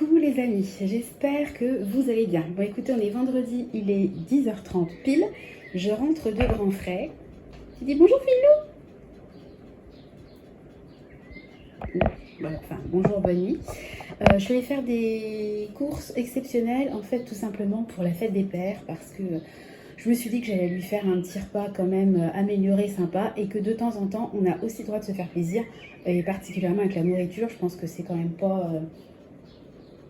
Coucou les amis, j'espère que vous allez bien. Bon écoutez, on est vendredi, il est 10h30 pile. Je rentre de Grand Frais. Tu dis bonjour Philou. Voilà, enfin bonjour, bonne nuit. Je suis allée faire des courses exceptionnelles, en fait tout simplement pour la fête des pères, parce que je me suis dit que j'allais lui faire un petit repas quand même amélioré, sympa, et que de temps en temps on a aussi le droit de se faire plaisir, et particulièrement avec la nourriture. Je pense que c'est quand même pas...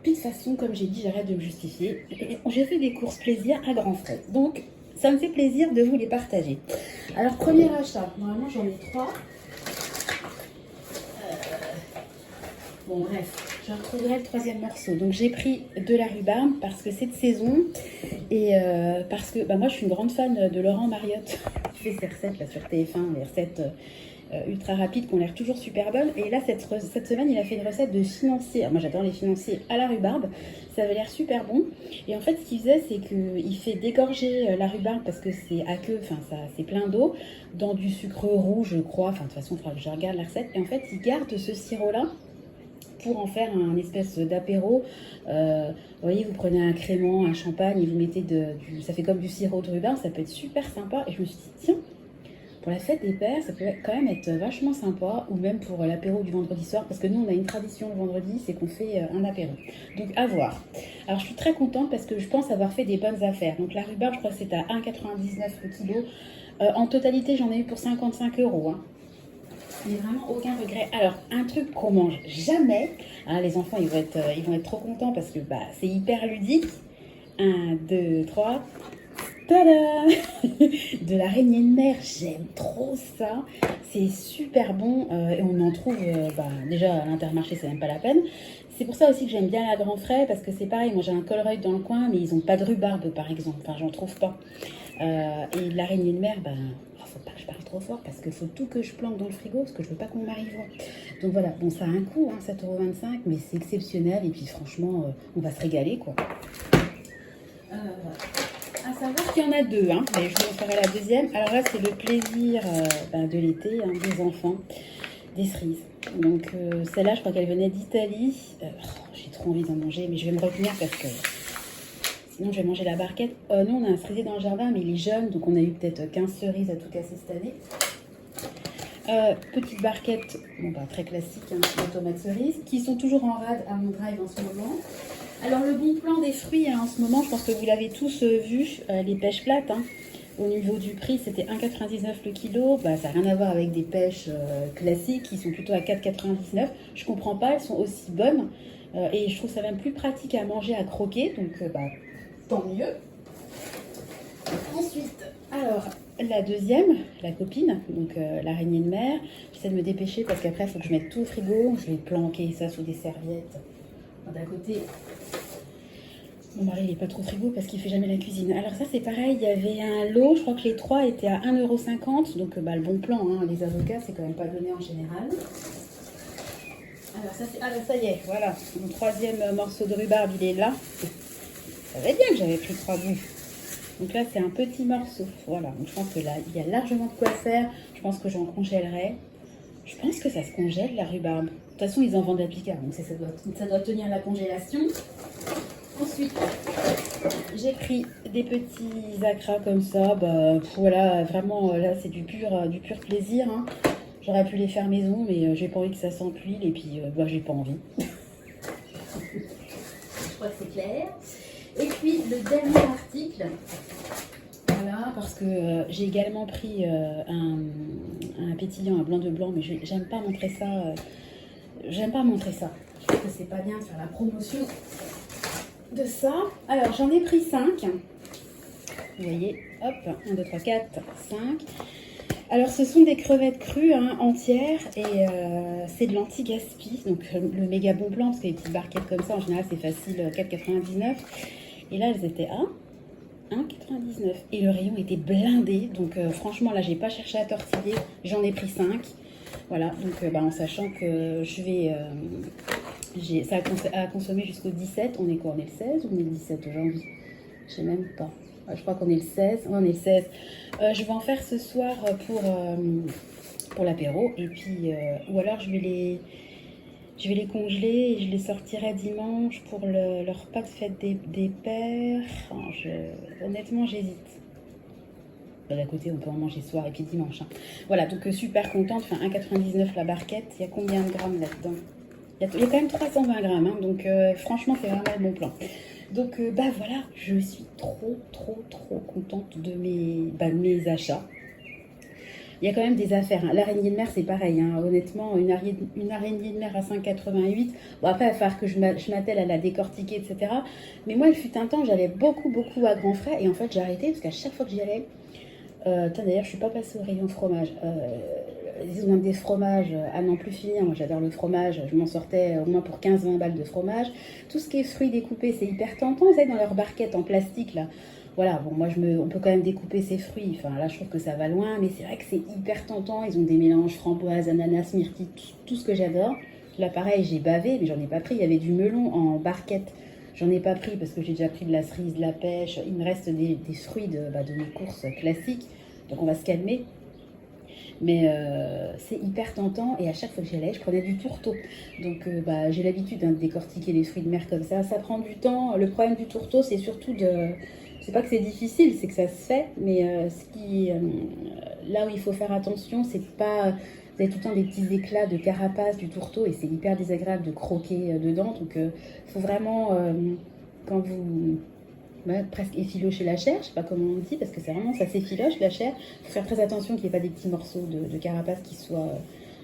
Puis de toute façon, comme j'ai dit, j'arrête de me justifier. J'ai fait des courses plaisir à grands frais. Donc, ça me fait plaisir de vous les partager. Alors, premier achat. Normalement, j'en ai 3. Bon, bref, je retrouverai le troisième morceau. Donc, j'ai pris de la rhubarbe parce que c'est de saison. Et parce que moi, je suis une grande fan de Laurent Mariotte. Il fait ses recettes là, sur TF1, les recettes... ultra rapides qui ont l'air toujours super bonnes. Et là, cette semaine, il a fait une recette de financiers. Alors, moi, j'adore les financiers à la rhubarbe. Ça avait l'air super bon. Et en fait, ce qu'il faisait, c'est qu'il fait dégorger la rhubarbe parce que c'est aqueux, enfin, c'est plein d'eau, dans du sucre roux, je crois. Enfin, de toute façon, il faudra que je regarde la recette. Et en fait, il garde ce sirop-là pour en faire un espèce d'apéro. Vous voyez, vous prenez un crément, un champagne et vous mettez ça fait comme du sirop de rhubarbe. Ça peut être super sympa. Et je me suis dit, tiens, pour la fête des pères, ça peut quand même être vachement sympa, ou même pour l'apéro du vendredi soir, parce que nous, on a une tradition le vendredi, c'est qu'on fait un apéro. Donc, à voir. Alors, je suis très contente parce que je pense avoir fait des bonnes affaires. Donc, la rhubarbe, je crois que c'est à 1,99 le kilo. En totalité, j'en ai eu pour 55 euros. Hein. Mais vraiment aucun regret. Alors, un truc qu'on mange jamais, hein, les enfants, ils vont être trop contents parce que c'est hyper ludique. 1, 2, 3... Tada! De l'araignée de mer, j'aime trop ça. C'est super bon et on en trouve déjà à l'Intermarché, c'est même pas la peine. C'est pour ça aussi que j'aime bien la Grand Frais parce que c'est pareil, moi j'ai un Colruyt dans le coin, mais ils ont pas de rhubarbe par exemple. Enfin, j'en trouve pas. Et l'araignée de mer, faut pas que je parle trop fort parce qu'il faut tout que je plante dans le frigo parce que je veux pas qu'on m'arrive. Donc voilà, bon, ça a un coût, hein, 7,25 €, mais c'est exceptionnel et puis franchement, on va se régaler quoi. Voilà. À savoir qu'il y en a deux, hein, mais je vous en ferai la deuxième. Alors là, c'est le plaisir de l'été, hein, des enfants, des cerises. Donc celle-là, je crois qu'elle venait d'Italie. J'ai trop envie d'en manger, mais je vais me retenir parce que sinon je vais manger la barquette. Nous, on a un cerisier dans le jardin, mais il est jeune, donc on a eu peut-être 15 cerises à tout casser cette année. Petite barquette, très classique, hein, de tomates cerises, qui sont toujours en rade à mon drive en ce moment. Alors le bon plan des fruits hein, en ce moment, je pense que vous l'avez tous vu, les pêches plates. Hein, au niveau du prix, c'était 1,99 € le kilo. Ça n'a rien à voir avec des pêches classiques qui sont plutôt à 4,99 €. Je comprends pas, elles sont aussi bonnes. Et je trouve ça même plus pratique à manger, à croquer. Donc tant mieux. Ensuite, alors la deuxième, la copine, donc l'araignée de mer. J'essaie de me dépêcher parce qu'après, il faut que je mette tout au frigo. Je vais planquer ça sous des serviettes. D'un côté, mon mari il est pas trop frigo parce qu'il fait jamais la cuisine. Alors ça c'est pareil, il y avait un lot, je crois que les 3 étaient à 1,50 €. Donc le bon plan, hein, les avocats c'est quand même pas donné en général. Alors ça c'est... ça y est, voilà. Mon troisième morceau de rhubarbe il est là. Ça savais bien que j'avais pris 3 bouts. Donc là c'est un petit morceau. Voilà, donc je pense que là il y a largement de quoi faire. Je pense que j'en congèlerai. Je pense que ça se congèle la rhubarbe. De toute façon ils en vendent applicables, donc ça doit tenir la congélation. Ensuite, j'ai pris des petits acras comme ça. Voilà, vraiment, là, c'est du pur plaisir. Hein. J'aurais pu les faire maison, mais j'ai pas envie que ça sente l'huile et puis, j'ai pas envie. Je crois que c'est clair. Et puis, le dernier article, voilà, parce que j'ai également pris un pétillant, un blanc de blanc, mais j'aime pas montrer ça. J'aime pas montrer ça. Je trouve que c'est pas bien de faire la promotion de ça. Alors j'en ai pris 5. Vous voyez, hop, 1, 2, 3, 4, 5. Alors ce sont des crevettes crues hein, entières et c'est de l'anti-gaspi. Donc le méga bon plan, parce que les petites barquettes comme ça, en général c'est facile, 4,99 €. Et là elles étaient à 1,99 € et le rayon était blindé. Donc franchement là j'ai pas cherché à tortiller, j'en ai pris 5. Voilà, donc en sachant que je vais... ça a consommé jusqu'au 17. On est quoi? On est le 16 ou on est le 17 aujourd'hui? Je sais même pas. Je crois qu'on est le 16. On est le 16. Je vais en faire ce soir pour l'apéro. Et puis, ou alors je vais Je vais les congeler et je les sortirai dimanche pour le repas de fête des pères. Enfin, honnêtement, j'hésite. D'un côté, on peut en manger soir et puis dimanche. Hein. Voilà, donc super contente. Enfin, 1,99 la barquette. Il y a combien de grammes là-dedans? Il y a quand même 320 grammes. Hein, donc franchement, c'est vraiment le bon plan. Donc bah voilà, je suis trop contente de mes achats. Il y a quand même des affaires. Hein. L'araignée de mer, c'est pareil. Hein. Honnêtement, une araignée de mer à 5,88. Bon, après, il va falloir que je m'attelle à la décortiquer, etc. Mais moi, il fut un temps, j'allais beaucoup à grands frais. Et en fait, j'ai arrêté parce qu'à chaque fois que j'y allais... d'ailleurs, je suis pas passée au rayon fromage. Ils ont des fromages à n'en plus finir. Moi, j'adore le fromage. Je m'en sortais au moins pour 15-20 balles de fromage. Tout ce qui est fruits découpés, c'est hyper tentant. Vous savez, dans leur barquette en plastique, là. Voilà, bon, moi, on peut quand même découper ses fruits. Enfin, là, je trouve que ça va loin. Mais c'est vrai que c'est hyper tentant. Ils ont des mélanges framboises, ananas, myrtille, tout ce que j'adore. Là, pareil, j'ai bavé, mais j'en ai pas pris. Il y avait du melon en barquette. J'en ai pas pris parce que j'ai déjà pris de la cerise, de la pêche. Il me reste des fruits de mes courses classiques. Donc, on va se calmer. Mais c'est hyper tentant et à chaque fois que j'y allais, je prenais du tourteau. Donc j'ai l'habitude de décortiquer les fruits de mer comme ça. Ça prend du temps. Le problème du tourteau, c'est surtout c'est pas que c'est difficile, c'est que ça se fait. Mais là où il faut faire attention, c'est pas... Vous avez tout le temps des petits éclats de carapace du tourteau et c'est hyper désagréable de croquer dedans. Donc il faut vraiment, quand vous... presque effilocher la chair, je sais pas comment on dit, parce que c'est vraiment ça s'effiloche la chair. Il faut faire très attention qu'il n'y ait pas des petits morceaux de carapace qui soient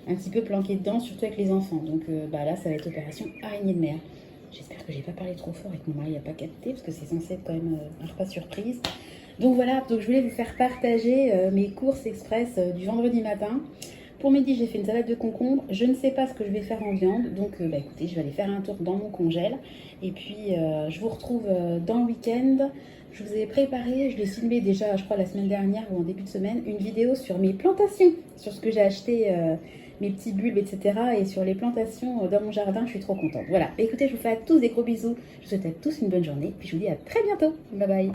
un petit peu planqués dedans, surtout avec les enfants. Donc là, ça va être opération araignée de mer. J'espère que j'ai pas parlé trop fort et que mon mari n'a pas capté, parce que c'est censé être quand même un repas surprise. Donc voilà, donc je voulais vous faire partager mes courses express du vendredi matin. Pour midi, j'ai fait une salade de concombre. Je ne sais pas ce que je vais faire en viande. Donc, écoutez, je vais aller faire un tour dans mon congèle. Et puis, je vous retrouve dans le week-end. Je vous ai préparé, je l'ai filmé déjà, je crois, la semaine dernière ou en début de semaine, une vidéo sur mes plantations, sur ce que j'ai acheté, mes petits bulbes, etc. Et sur les plantations dans mon jardin. Je suis trop contente. Voilà. Écoutez, je vous fais à tous des gros bisous. Je vous souhaite à tous une bonne journée. Puis, je vous dis à très bientôt. Bye bye.